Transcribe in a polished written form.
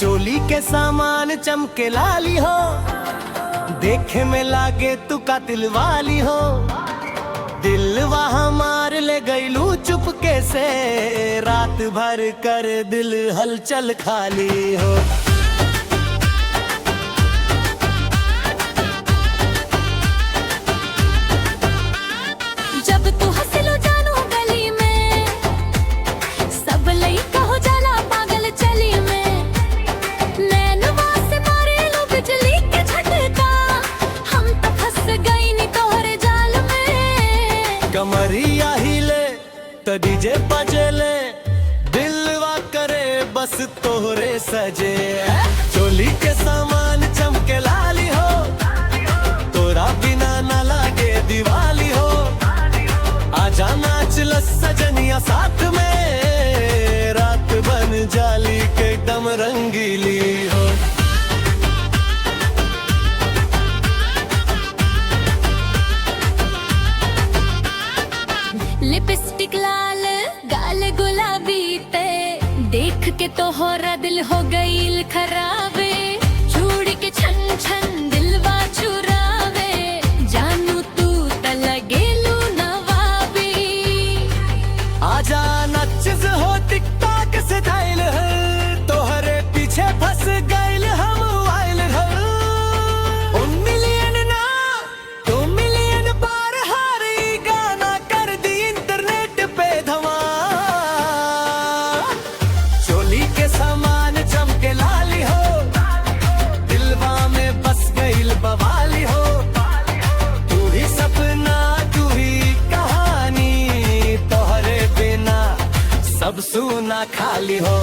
चोली के सामान चमके लाली हो, देखे में लागे तू कातिल वाली हो। दिलवा हमार ले गईलू चुपके से, रात भर कर दिल हलचल खाली हो। जब तू हंसलो जानू गली में, सब लइका हो जाला पागल चली में। नैनवा से मारे लो बिजली के झटका, हम तो फंस गई नी तोहरे जाल में। कमरिया हिले तो डीजे बजेले, दिलवा करे बस तोहरे सजे। चोली के सामान चमके लाली हो, तोरा बिना न लागे दिवाली हो। आजा नाच ल सजनिया साथ में, रात बन जाली के एकदम रंगीली हो। लिपस्टिक लाल गाल गुलाबी ते, देख के तोहरा दिल हो गईल खराबे। चूड़ी के छन छन दिलवा चुरावे, जानू तू त लगेलू नवाबी। आजा नच्चिज हो टिकटॉक से डायल है, तोहरे पीछे फंस गईल हम वाइल है। 1 मिलियन ना 2 मिलियन बार हारी गाना कर दी इंटरनेट पे धमाल। चोली के सामान चमके लाली हो, दिलवा में बस गईल बवाली हो। तू ही सपना तू ही कहानी, तोहरे बिना सब सुना खाली हो।